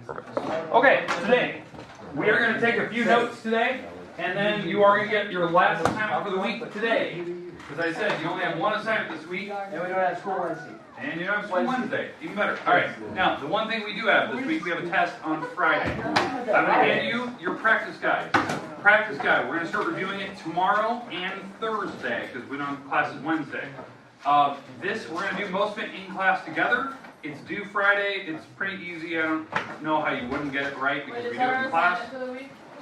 Perfect. Okay, today we are going to take a few notes today, and then you are going to get your last assignment for the week today. As I said, you only have one assignment this week. And we don't have school Wednesday. And you don't have school Wednesday. Even better. Alright, now, the one thing we do have this week, we have a test on Friday. I'm going to hand you your practice guide. Practice guide, we're going to start reviewing it tomorrow and Thursday, because we don't have classes Wednesday. We're going to do most of it in class together. It's due Friday. It's pretty easy. I don't know how you wouldn't get it right because we do it in class.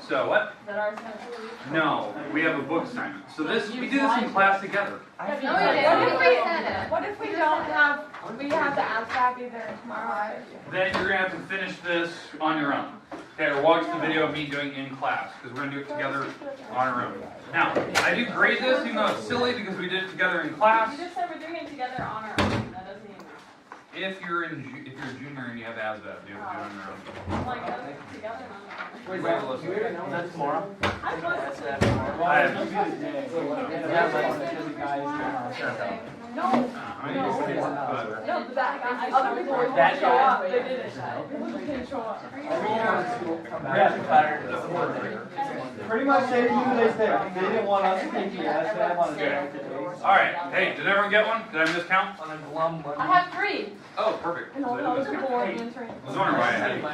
So what? Is that our assignment for the week? No, we have a book assignment. So we do this in class together. What if we don't have, we have to ask back either tomorrow or Then you're going to have to finish this on your own. Okay, or watch the video of me doing it in class, because we're going to do it together on our own. Now, I do grade this, even though it's silly, because we did it together in class. You just said we're doing it together on our own. That doesn't even. If you're a junior and you have ASVAB, you have to do it on your own. I'm like, that's together and on our own. Wait, is that tomorrow? I was No, but that guy, other people didn't show up. They didn't. People didn't show up. Pretty much say to you they said they didn't want us to take the S, they wanted to take the A's. Alright, hey, did everyone get one? Did I miscount? I have 3. Oh, perfect. And all those are board answering. I was wondering why I had it.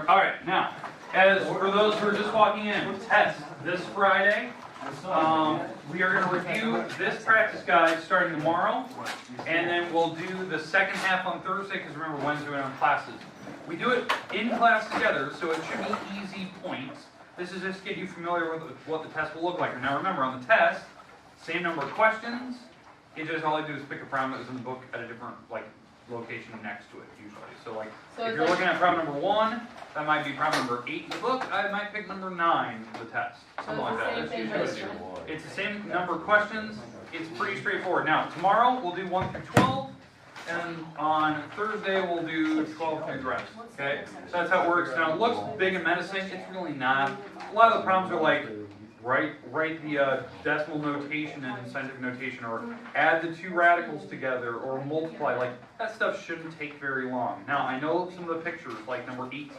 Alright, now, as for those who are just walking in, test this Friday. We are going to review this practice guide starting tomorrow, and then we'll do the second half on Thursday, because remember, Wednesday we don't have classes. We do it in class together, so it should be easy points. This is just to get you familiar with what the test will look like. Now remember, on the test, same number of questions. It just all I do is pick a problem that was in the book at a different location next to it, usually. So if you're looking at problem number 1, that might be problem number 8 in the book. I might pick number 9 for the test. Something like that. That's usually what I do. It's the same number of questions. It's pretty straightforward. Now, tomorrow we'll do 1 through 12. And on Thursday we'll do 12 through the rest. Okay? So that's how it works. Now, it looks big and menacing. It's really not. A lot of the problems are like, write the decimal notation and scientific notation, or add the 2 radicals together, or multiply. Like, that stuff shouldn't take very long. Now, I know some of the pictures, like number 18,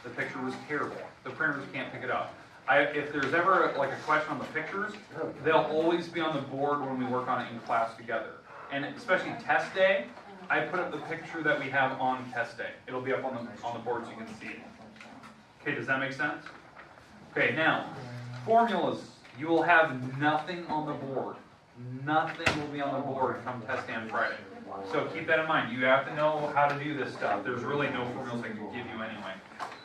the picture was terrible. The printers can't pick it up. If there's ever a question on the pictures, they'll always be on the board when we work on it in class together. And especially test day, I put up the picture that we have on test day. It'll be up on the board so you can see it. Okay, does that make sense? Okay, now, formulas. You will have nothing on the board. Nothing will be on the board come test day on Friday. So keep that in mind. You have to know how to do this stuff. There's really no formulas I can give you anyway.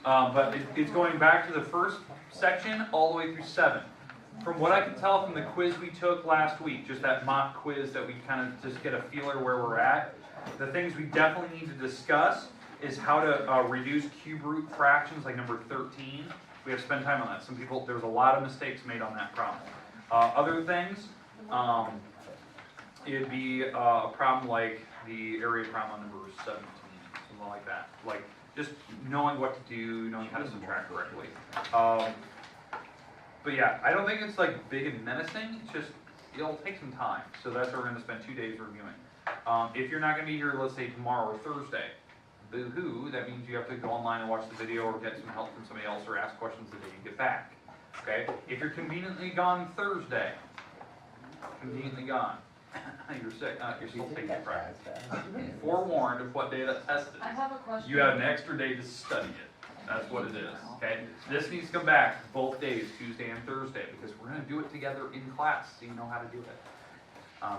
But it's going back to the first section all the way through 7. From what I can tell from the quiz we took last week, just that mock quiz that we kind of just get a feeler where we're at, the things we definitely need to discuss is how to reduce cube root fractions, like number 13. We have to spend time on that. There was a lot of mistakes made on that problem. Other things, it'd be a problem like the area problem on number 17, something like that. Like just knowing what to do, knowing how to subtract correctly. But yeah, I don't think it's like big and menacing. It's just, it'll take some time. So that's what we're going to spend 2 days reviewing. If you're not going to be here, let's say tomorrow or Thursday, boo-hoo, that means you have to go online and watch the video or get some help from somebody else or ask questions the day you get back. Okay? If you're conveniently gone Thursday, conveniently gone, you're sick, you're still taking your practice. Forewarned of what day that test is. I have a question. You have an extra day to study it. That's what it is. Okay? This needs to come back both days, Tuesday and Thursday, because we're going to do it together in class so you know how to do it.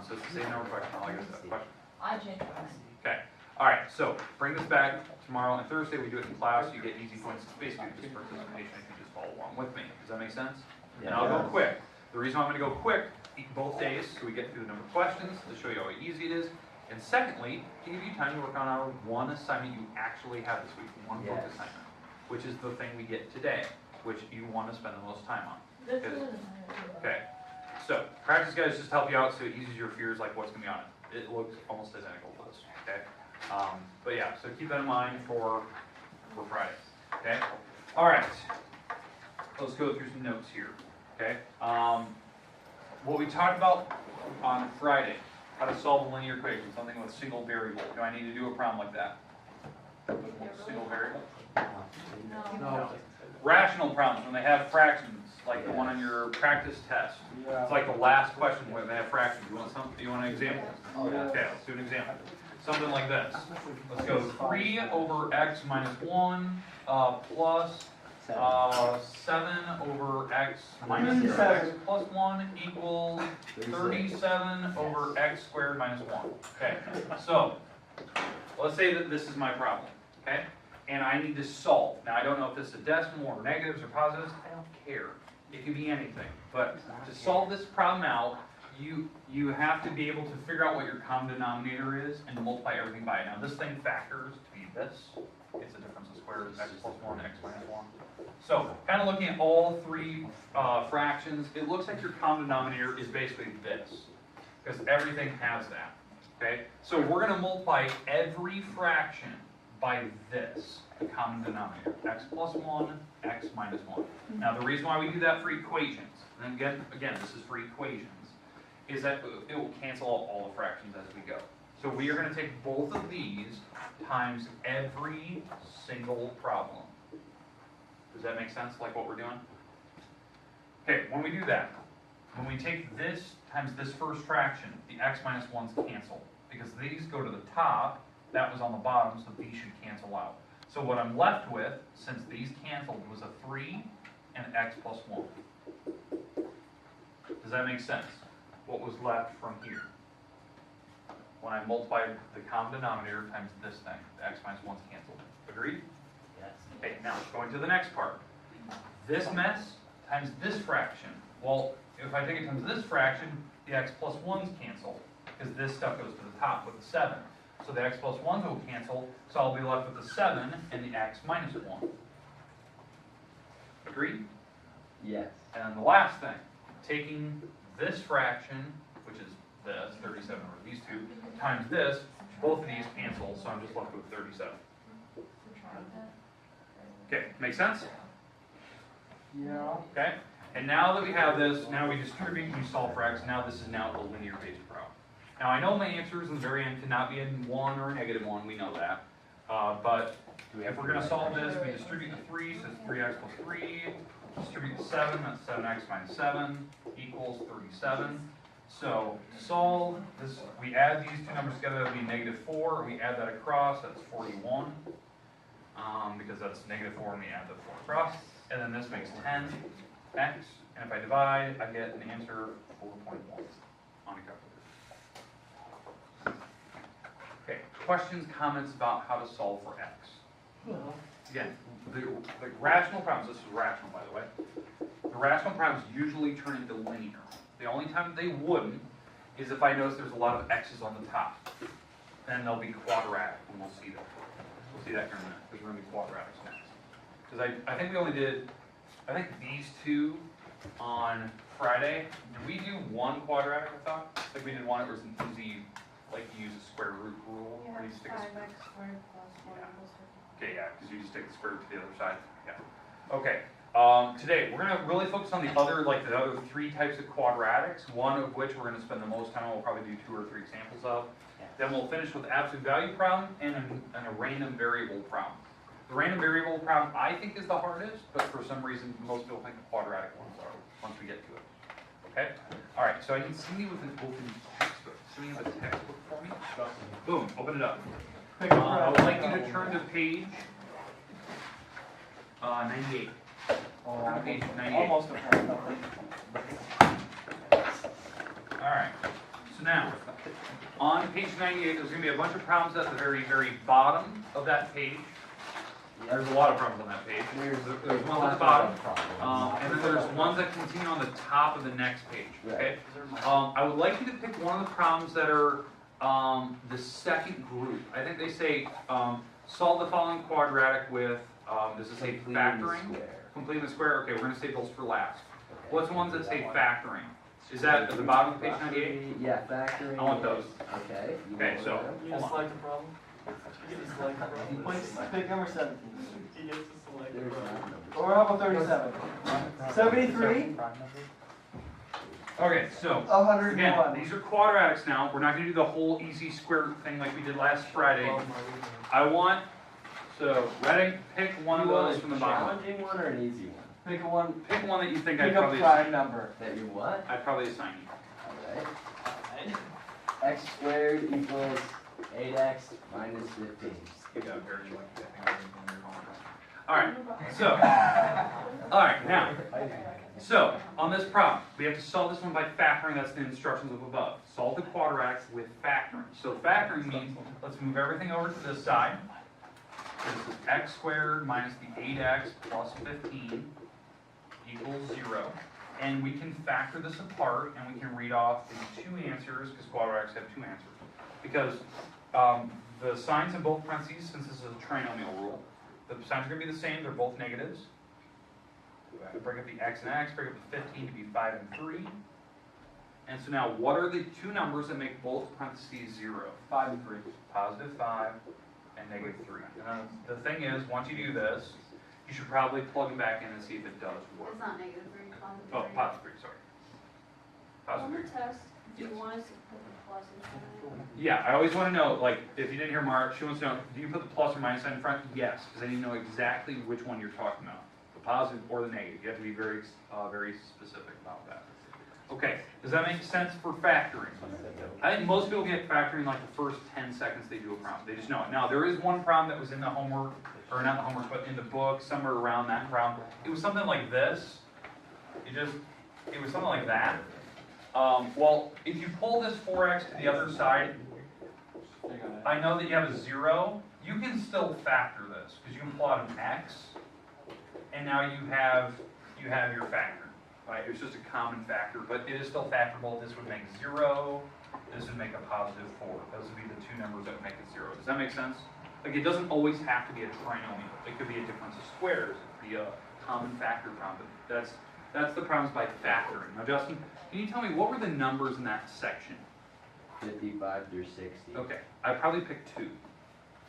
So it's the same number of questions. I guess that's a question. I changed mine. Okay. Alright, so bring this back tomorrow and Thursday. We do it in class. You get easy points. It's basically just participation if you just follow along with me. Does that make sense? And I'll go quick. The reason I'm going to go quick both days so we get through the number of questions to show you how easy it is. And secondly, to give you time to work on our one assignment you actually have this week, one book assignment, which is the thing we get today, which you want to spend the most time on. Okay. So, practice guides just help you out so it eases your fears like what's going to be on it. It looks almost identical to this. Okay. But yeah, so keep that in mind for Friday. Okay? Alright. Let's go through some notes here. Okay? What we talked about on Friday how to solve a linear equation, something with single variable. Do I need to do a problem like that? With single variable? No. Rational problems, when they have fractions, like the one on your practice test. It's like the last question where they have fractions. You want some? Do you want an example? Okay, let's do an example. Something like this. Let's go 3 over x minus 1 plus 7 over x minus x plus 1 equals 37 over x squared minus 1. Okay, so let's say that this is my problem, okay? And I need to solve. Now I don't know if this is a decimal or negatives or positives. I don't care. It can be anything. But to solve this problem out, you have to be able to figure out what your common denominator is and multiply everything by it. Now this thing factors to be this. It's the difference of squares, x plus 1, x minus 1. So, kind of looking at all three fractions, it looks like your common denominator is basically this, because everything has that, okay? So we're going to multiply every fraction by this, the common denominator, x plus 1, x minus 1. Now, the reason why we do that for equations, and again, this is for equations, is that it will cancel out all the fractions as we go. So we are going to take both of these times every single problem. Does that make sense, like what we're doing? Okay, when we do that, when we take this times this first fraction, the x minus 1's cancel. Because these go to the top, that was on the bottom, so these should cancel out. So what I'm left with, since these canceled, was a 3 and x plus 1. Does that make sense? What was left from here? When I multiplied the common denominator times this thing, the x minus 1's canceled. Agreed? Yes. Okay, now going to the next part. This mess times this fraction. Well, if I take it times this fraction, the x plus 1's cancel, because this stuff goes to the top with the 7. So the x plus 1's will cancel, so I'll be left with the 7 and the x minus 1. Agreed? Yes. And then the last thing, taking this fraction, which is this, 37 over these two, times this, both of these cancel, so I'm just left with 37. Okay, make sense? Yeah. Okay? And now that we have this, now we distribute and we solve for x, now this is now a linear based problem. Now I know my answers in the very end cannot be a 1 or a negative 1, we know that. But if we're going to solve this, we distribute the 3, so it's 3x plus 3. Distribute the 7, that's 7x minus 7 equals 37. So to solve this, we add these two numbers together, that would be negative 4. We add that across, that's 41. Because that's negative 4 and we add the 4 across. And then this makes 10x. And if I divide, I get an answer 4.1 on a calculator. Okay, questions, comments about how to solve for x? Again, the rational problems, this is rational by the way, the rational problems usually turn into linear. The only time they wouldn't is if I notice there's a lot of x's on the top. Then they'll be quadratic, and we'll see that. We'll see that here in a minute, because we're going to be quadratics next. Because I think we only did, I think these two on Friday. Did we do one quadratic, I thought? I think we did one, it was an easy, like you use a square root rule. Yeah, where you stick a 5x squared plus 1 Yeah. equals 50. Okay, yeah, because you just take the square root to the other side. Yeah. Okay. Today we're going to really focus on the other 3 types of quadratics. One of which we're going to spend the most time on. We'll probably do 2 or 3 examples of. Then we'll finish with absolute value problem and a random variable problem. The random variable problem I think is the hardest, but for some reason most people think the quadratic ones are once we get to it. Okay. All right. So I need somebody with an open textbook. Somebody have a textbook for me? Boom. Open it up. I would like you to turn to page 98. Turn to page 98. Almost a point. Alright, so now, on page 98, there's going to be a bunch of problems at the very, very bottom of that page. There's a lot of problems on that page. There's ones at the bottom, and then there's ones that continue on the top of the next page, okay? I would like you to pick one of the problems that are the second group. I think they say, solve the following quadratic with, does it say factoring? Completing the square? Okay, we're going to save those for last. What's the ones that say factoring? Is that at the bottom of page 98? Yeah, factoring. I want those. Okay. Okay, so, You hold on. select the problem? You get to select the problem? Please pick number 17. He gets to select the There's problem. not numbers. Or how about 37? 73? Okay, so, again, 101. these are quadratics now. We're not gonna do the whole easy square root thing like we did last Friday. I want, so, ready? Pick one of those from the bottom. Challenging one or an easy one? Pick a one. Pick one that you think Pick I'd a probably, prime number. That you what? I'd probably assign you. Alright. X squared equals 8x minus 15. You got very lucky, I think. Alright, so, alright, now, so, on this problem, we have to solve this one by factoring, that's the instructions up above. Solve the quadratics with factoring. So factoring means, let's move everything over to this side. This is x squared minus the 8x plus 15 equals 0. And we can factor this apart, and we can read off the two answers, because quadratics have two answers. Because the signs in both parentheses, since this is a trinomial rule, the signs are going to be the same, they're both negatives. We break up the x and x, break up the 15 to be 5 and 3. And so now, what are the two numbers that make both parentheses 0? 5 and 3. Positive 5 and negative 3. And then the thing is, once you do this, you should probably plug it back in and see if it does work. It's not negative 3, positive 3. Oh, positive 3, sorry. On Positive the 3. test, do you Yes. want us to put the plus in front of it? Yeah, I always want to know, like, if you didn't hear Mark, she wants to know, do you put the plus or minus sign in front? Yes, because I need to know exactly which one you're talking about, the positive or the negative. You have to be very, very specific about that. Okay, does that make sense for factoring? I think most people get factoring like the first 10 seconds they do a problem. They just know it. Now, there is one problem that was in the homework, or not the homework, but in the book, somewhere around that problem. It was something like this. It was something like that. Well, if you pull this 4x to the other side, I know that you have a 0. You can still factor this, because you can pull out an x, and now you have your factor. Right? It's just a common factor, but it is still factorable. This would make 0. This would make a positive 4. Those would be the two numbers that would make it 0. Does that make sense? Like, it doesn't always have to be a trinomial. It could be a difference of squares. It could be a common factor problem. But that's the problems by factoring. Now, Justin, can you tell me what were the numbers in that section? 55 through 60. Okay, I probably picked 2.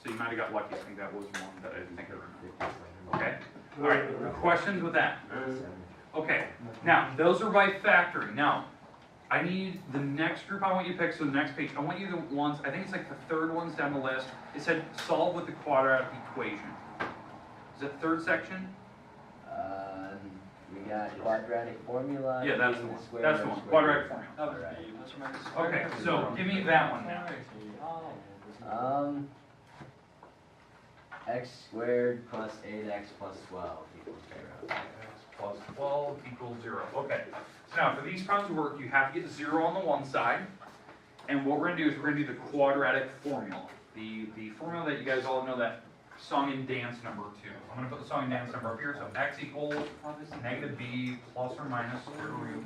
So you might have got lucky. I think that was one that I didn't think I remembered. Okay? All right, questions with that? Okay, now, those are by factoring. Now, I need the next group I want you to pick, so the next page, I want you the ones, I think it's like the third ones down the list. It said solve with the quadratic equation. Is it third section? We got quadratic formula. Yeah, that's the one. That's the one, quadratic formula. Okay, so give me that one now. X squared plus 8x plus 12 equals 0. Plus 12 equals 0. Okay, so now for these problems to work, you have to get 0 on the one side. And what we're going to do is we're going to do the quadratic formula. The formula that you guys all know, that song and dance number 2. I'm going to put the song and dance number up here. So x equals negative b plus or minus square root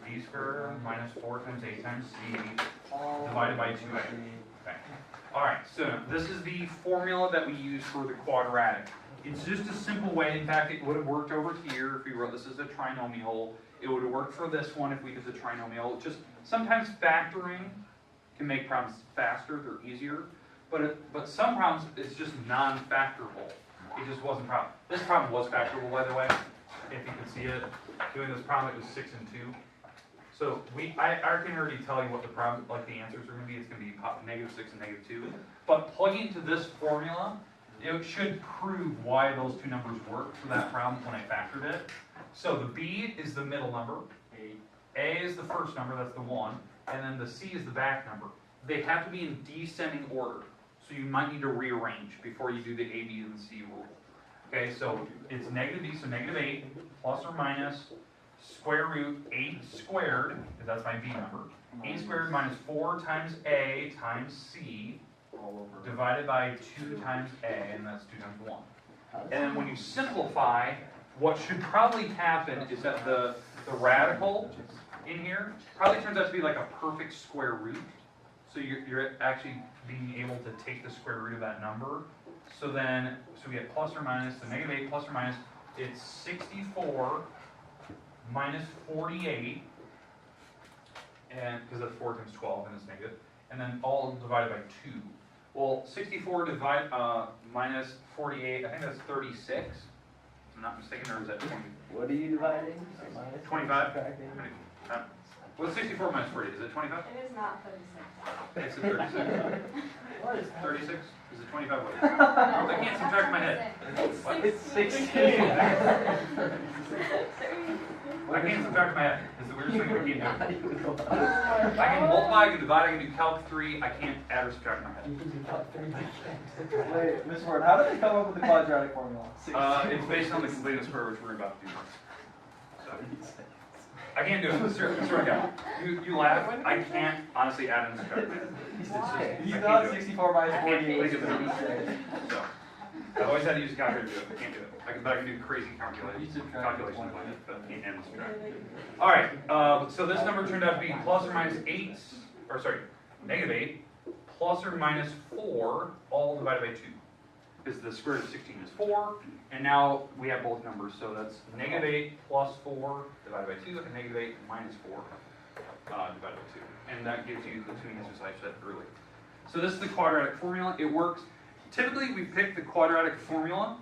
b squared minus 4 times a times c divided by 2a. Okay. Alright, so this is the formula that we use for the quadratic. It's just a simple way. In fact, it would have worked over here if we wrote this as a trinomial. It would have worked for this one if we did the trinomial. Just sometimes factoring can make problems faster, they're easier. But some problems, it's just non-factorable. It just wasn't problem. This problem was factorable, by the way. If you can see it, doing this problem, it was 6 and 2. So I can already tell you what the problem, like the answers are going to be. It's going to be negative 6 and negative 2. But plugging into this formula, it should prove why those two numbers work for that problem when I factored it. So the b is the middle number, a is the first number, that's the 1, and then the c is the back number. They have to be in descending order, so you might need to rearrange before you do the a, b, and the c rule. Okay, so it's negative b, so negative 8 plus or minus square root 8 squared, because that's my b number, 8 squared minus 4 times a times c, divided by 2 times a, and that's 2 times 1. And then when you simplify, what should probably happen is that the radical in here probably turns out to be like a perfect square root. So you're actually being able to take the square root of that number. So we get plus or minus, so negative 8 plus or minus, it's 64 minus 48, and because that's 4 times 12 and it's negative, and then all divided by 2. Well, 64 minus 48, I think that's 36, if I'm not mistaken, or is that 20? What are you dividing? 25? What's 64 minus 40? Is it 25? It is not 36. It's a 36. What is 36? Is it 25? What is it? I can't subtract in my head. What? It's 16. I can't subtract in my head. It's the weirdest thing I can't do. I can multiply, I can divide, I can do calc 3. I can't add or subtract in my head. Wait, Miss Ward, how did they come up with the quadratic formula? It's based on the completeness square, which we're about to do next. So, I can't do it. Swear to God. You laugh. I can't honestly add and subtract in my head. He's I can't not do it. 64 minus I can't 48. think of it. So, I've always had to use a calculator to do it. I can't do it. But I can do crazy calculations with it, but I can't add and subtract. All right. So this number turned out to be plus or minus 8, or sorry, negative 8, plus or minus 4, all divided by 2. Because the square root of 16 is 4, and now we have both numbers, so that's negative 8 plus 4 divided by 2, and negative 8 minus 4 divided by 2. And that gives you the two answers I said earlier. So this is the quadratic formula. It works. Typically, we pick the quadratic formula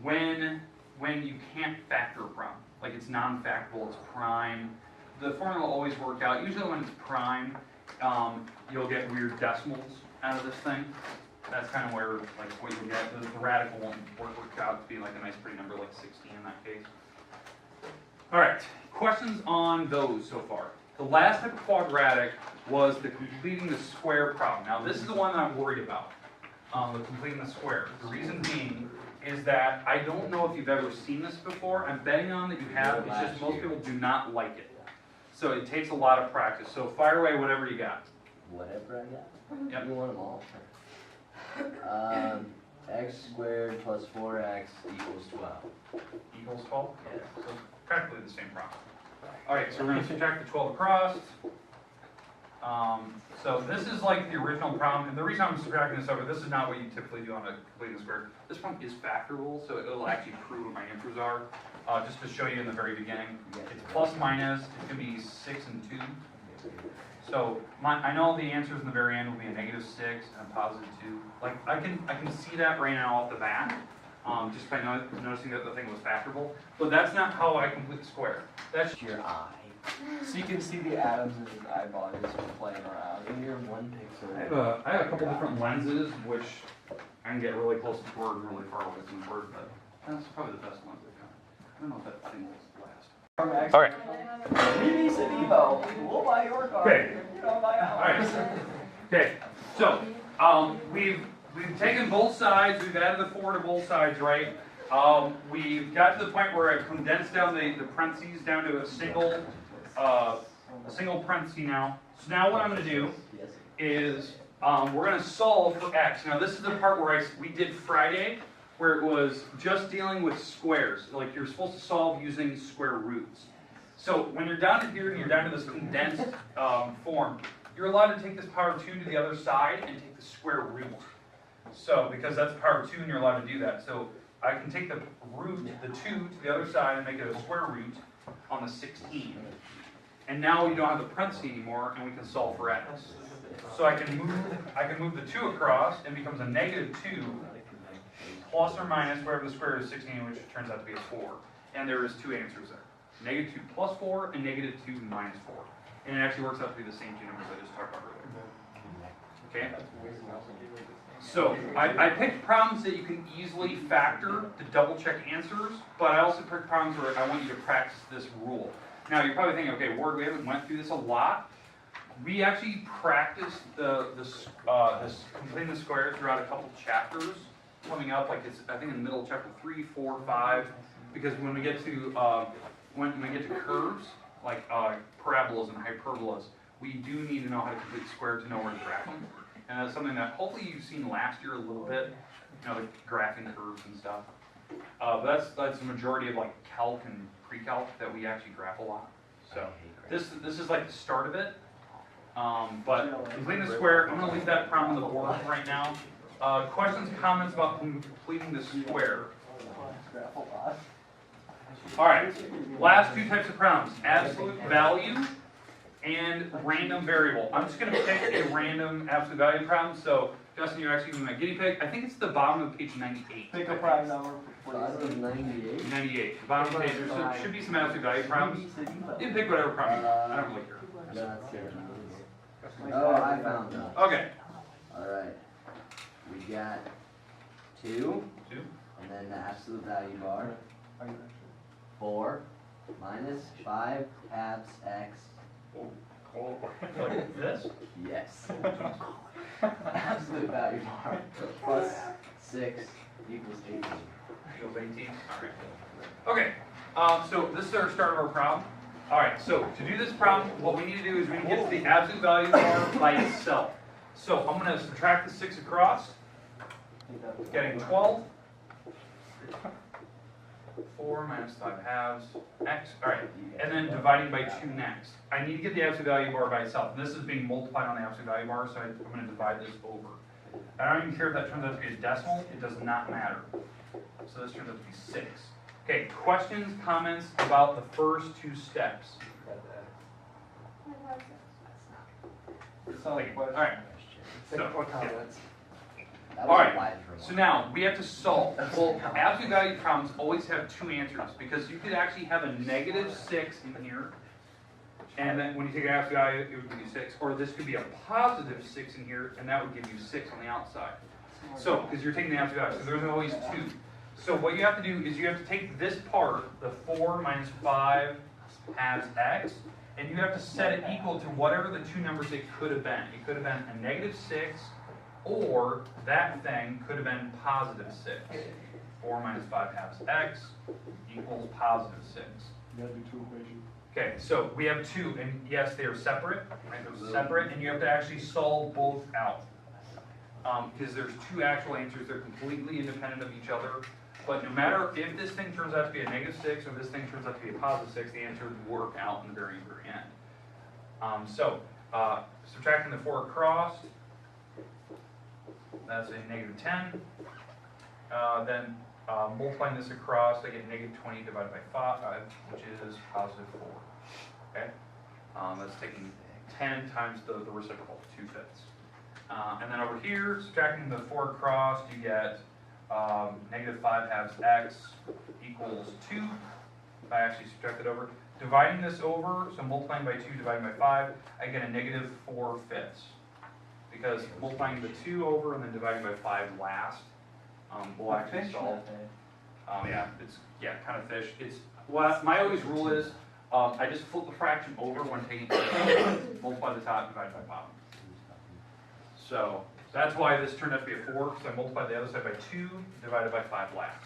when you can't factor a problem. Like it's non-factorable, it's prime. The formula will always work out. Usually when it's prime, you'll get weird decimals out of this thing. That's kind of where, like, what you'll get. The radical won't work out to be like a nice pretty number, like 16 in that case. All right, questions on those so far? The last type of quadratic was the completing the square problem. Now this is the one that I'm worried about, the completing the square. The reason being is that I don't know if you've ever seen this before. I'm betting on that you have. It's just most people do not like it. So it takes a lot of practice. So fire away whatever you got. Whatever I got. Yep. You want them all. X squared plus 4x equals 12. Equals 12? Yes. So practically the same problem. All right, so we're going to subtract the 12 across. So this is like the original problem, and the reason I'm subtracting this over, this is not what you typically do on a completing the square. This one is factorable, so it'll actually prove what my answers are. Just to show you in the very beginning, it's plus minus, it's going to be 6 and 2. So I know the answers in the very end will be a negative 6 and a positive 2. Like I can see that right now off the bat, just by noticing that the thing was factorable. But that's not how I complete the square. That's Your eye. So you can see the atoms in his eyeball just playing around. In your 1 pixel. I have a couple different lenses, which I can get really close to the board and really far away from the board, but that's probably the best lens I've got. I don't know if that thing will last. All right. BBC Evo, we'll buy your car. Okay. You don't buy All ours. right. Okay. So we've taken both sides. We've added the 4 to both sides, right? We've got to the point where I've condensed down the parentheses down to a single parenthesis now. So now what I'm going to do is we're going to solve for x. Now this is the part where we did Friday, where it was just dealing with squares. Like you're supposed to solve using square roots. So when you're down to here and you're down to this condensed form, you're allowed to take this power of 2 to the other side and take the square root. So because that's power of 2 and you're allowed to do that. So I can take the root, the 2, to the other side and make it a square root on the 16. And now we don't have the parentheses anymore, and we can solve for x. So I can move the 2 across, and it becomes a negative 2 plus or minus whatever the square root of 16, which turns out to be a 4. And there is 2 answers there. Negative 2 plus 4 and negative 2 minus 4. And it actually works out to be the same 2 numbers I just talked about earlier. Okay? So I picked problems that you can easily factor to double check answers, but I also picked problems where I want you to practice this rule. Now you're probably thinking, okay, Ward, we haven't went through this a lot. We actually practiced this completing the square throughout a couple chapters coming up, like it's I think in the middle of chapter 3, 4, 5, because when we get to curves like parabolas and hyperbolas, we do need to know how to complete square to know where to graph them. And that's something that hopefully you've seen last year a little bit, you know, like graphing curves and stuff. But that's the majority of like calc and pre-calc that we actually graph a lot. So this is like the start of it. But completing the square, I'm going to leave that problem on the board right now. Questions, comments about completing the square? All right, last 2 types of problems, absolute value and random variable. I'm just going to pick a random absolute value problem. So Justin, you're actually gonna be my guinea pig. I think it's the bottom of page 98. Pick a prime number. Five of 98? 98. The bottom of the page. There should be some absolute value problems. You can pick whatever problem you want. I don't really care. No, that's it. Oh, I found them. Okay. Alright. We got 2, 2. and then the absolute value bar. 4 minus 5 halves x. Like this? Yes. Absolute value bar plus 6 equals 18. Equals 18. All right. Okay. So this is our start of our problem. All right. So to do this problem, what we need to do is we need to get to the absolute value bar by itself. So I'm going to subtract the 6 across, getting 12. 4 minus 5 halves x. All right. And then dividing by 2 next. I need to get the absolute value bar by itself. And this is being multiplied on the absolute value bar, so I'm going to divide this over. I don't even care if that turns out to be a decimal. It does not matter. So this turns out to be 6. Okay, questions, comments about the first 2 steps? All right. So, yeah. That All was right. wide for So one. now we have to solve. Well, absolute value problems always have 2 answers because you could actually have a negative 6 in here, and then when you take an absolute value, it would give you 6. Or this could be a positive 6 in here, and that would give you 6 on the outside. So, because you're taking the absolute value, so there's always 2. So what you have to do is you have to take this part, the 4 minus 5 halves x, and you have to set it equal to whatever the 2 numbers it could have been. It could have been a negative 6, or that thing could have been positive 6. 4 minus 5 halves x equals positive 6. You gotta do 2 equations. Okay, so we have 2, and yes, they are separate, right? They're separate, and you have to actually solve both out. Because there's 2 actual answers, they're completely independent of each other. But no matter if this thing turns out to be a negative 6 or this thing turns out to be a positive 6, the answer would work out in the very, very end. Subtracting the 4 across, that's a negative 10. Then multiplying this across, I get negative 20 divided by 5, which is positive 4. Okay? That's taking 10 times the reciprocal, 2/5. And then over here, subtracting the 4 across, you get negative 5 halves x equals 2. If I actually subtract it over. Dividing this over, so multiplying by 2 divided by 5, I get a negative 4/5. Because multiplying the 2 over and then dividing by 5 last will actually solve. Yeah, it's kind of fish. It's my always rule is I just flip the fraction over when taking multiply the top divided by bottom. So that's why this turned out to be a 4, because I multiplied the other side by 2 divided by 5 last.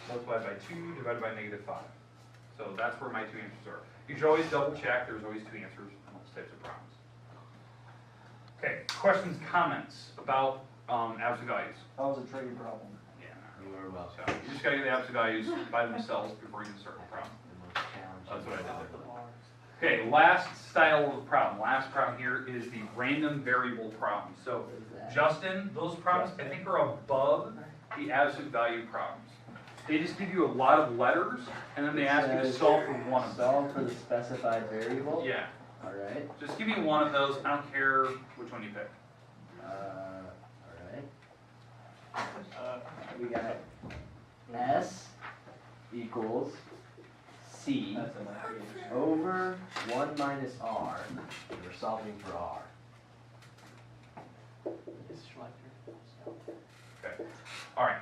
Multiplied by 2 divided by negative 5. So that's where my 2 answers are. You should always double check. There's always 2 answers on those types of problems. Okay, questions, comments about absolute values? That was a tricky problem. Yeah. You were well. So you just got to get the absolute values by themselves before you can start the problem. The most challenging. That's what I did there. Okay, last style of problem. Last problem here is the random variable problem. So, Justin, those problems I think are above the absolute value problems. They just give you a lot of letters, and then they ask you to solve for one of them. Solve for the specified variable? Yeah. Alright. Just give me one of those. I don't care which one you pick. Alright. We got S equals C That's enough. over 1 minus R. We're solving for R. Okay. All right.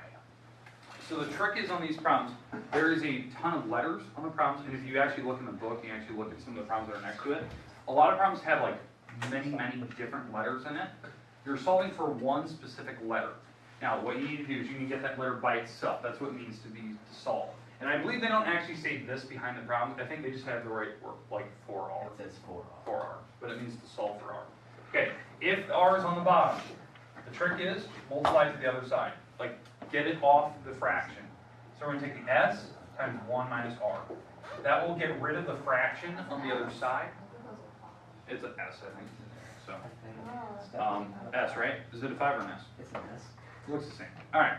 So the trick is on these problems, there is a ton of letters on the problems, and if you actually look in the book, you actually look at some of the problems that are next to it, a lot of problems have like many, many different letters in it. You're solving for one specific letter. Now, what you need to do is you need to get that letter by itself. That's what it means to solve. And I believe they don't actually say this behind the problem. I think they just have the right word, like for R. It says 4R. For R, but it means to solve for R. Okay, if R is on the bottom, the trick is multiply to the other side. Like, get it off the fraction. So we're going to take the S times 1 minus R. That will get rid of the fraction on the other side. It's an S, I think. So, S, right? Is it a 5 or an S? It's an S. Looks the same. All right.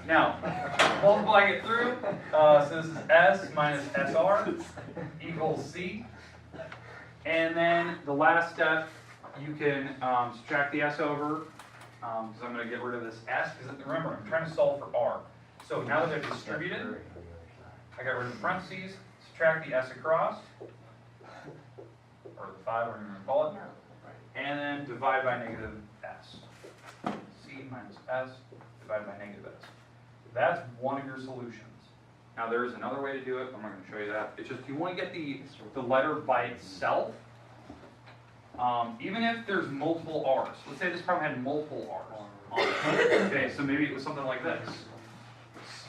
Now, multiplying it through. So this is S minus SR equals C. And then the last step, you can subtract the S over, because I'm going to get rid of this s, because remember, I'm trying to solve for r. So now that I've distributed, I got rid of the parentheses, subtract the s across, or the 5, whatever you want to call it, and then divide by negative s. C minus s divided by negative s. That's one of your solutions. Now there is another way to do it, I'm not going to show you that. It's just you want to get the letter by itself, even if there's multiple r's. Let's say this problem had multiple r's on it. Okay, so maybe it was something like this.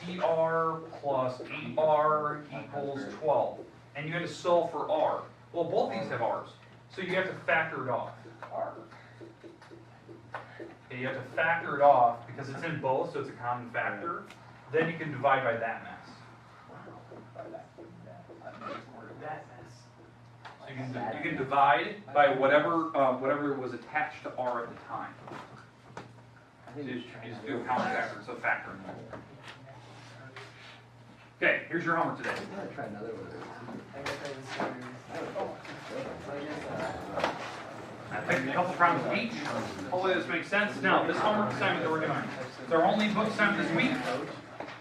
CR plus 8R equals 12. And you had to solve for R. Well, both these have R's. So you have to factor it off. Okay, you have to factor it off because it's in both, so it's a common factor. Then you can divide by that mess. So you can divide by whatever was attached to R at the time. So you just do a common factor, so factor. Okay, here's your homework today. I'm gonna try another one. I picked a couple problems each. Hopefully this makes sense. Now, this homework assignment that we're doing, it's our only book assignment this week,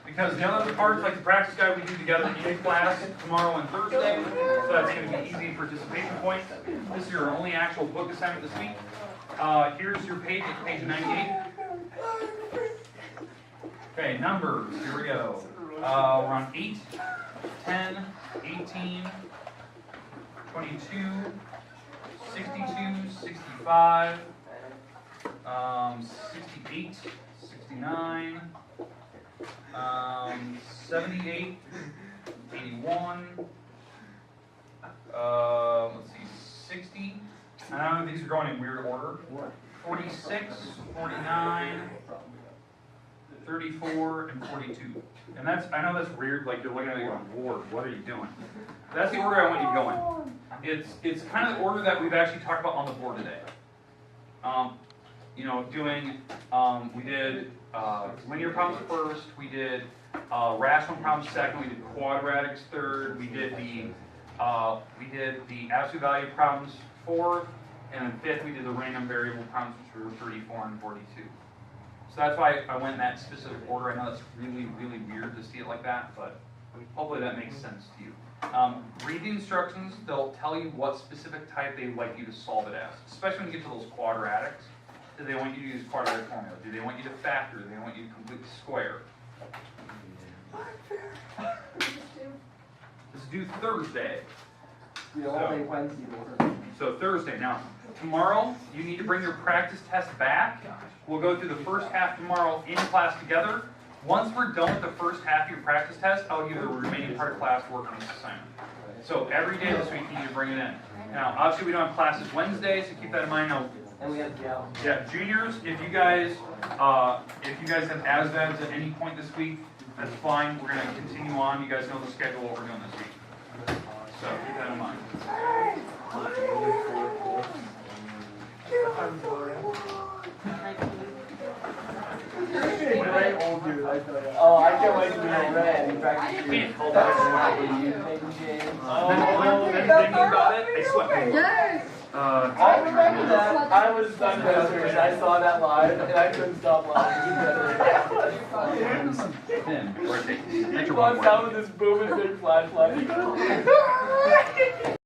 because the other parts, like the practice guide, we do together in class tomorrow and Thursday, so that's going to be easy participation points. This is your only actual book assignment this week. Here's your page, it's page 98. Okay, numbers, here we go. We're on 8, 10, 18, 22, 62, 65, 68, 69, 78, 81, let's see, 60, and I know these are going in weird order, 46, 49, 34, and 42. And that's, I know that's weird, like you're looking at it going, Lord, what are you doing? That's the order I want you going. It's kind of the order that we've actually talked about on the board today. You know, doing, we did linear problems first, we did rational problems second, we did quadratics third, we did the absolute value problems fourth, and then fifth we did the random variable problems, which were 34 and 42. So that's why I went in that specific order. I know that's really, really weird to see it like that, but hopefully that makes sense to you. Read the instructions. They'll tell you what specific type they'd like you to solve it as, especially when you get to those quadratics. Do they want you to use quadratic formula? Do they want you to factor? Do they want you to complete the square? This is due Thursday. So Thursday. Now, tomorrow, you need to bring your practice test back. We'll go through the first half tomorrow in class together. Once we're done with the first half of your practice test, I'll give you the remaining part of class to work on this assignment. So every day this week, you need to bring it in. Now, obviously, we don't have classes Wednesday, so keep that in mind. Now, And we have juniors, if you guys have ASVABs at any point this week, that's fine. We're going to continue on. You guys know the schedule, what we're doing this week. So keep that in mind. Oh, I can't wait to be red and practice. Then thinking about it, I sweat. I remember that. I was Sunday and I saw that live and I couldn't stop laughing. Tim, where's it? He walks out with this booming big flashlight.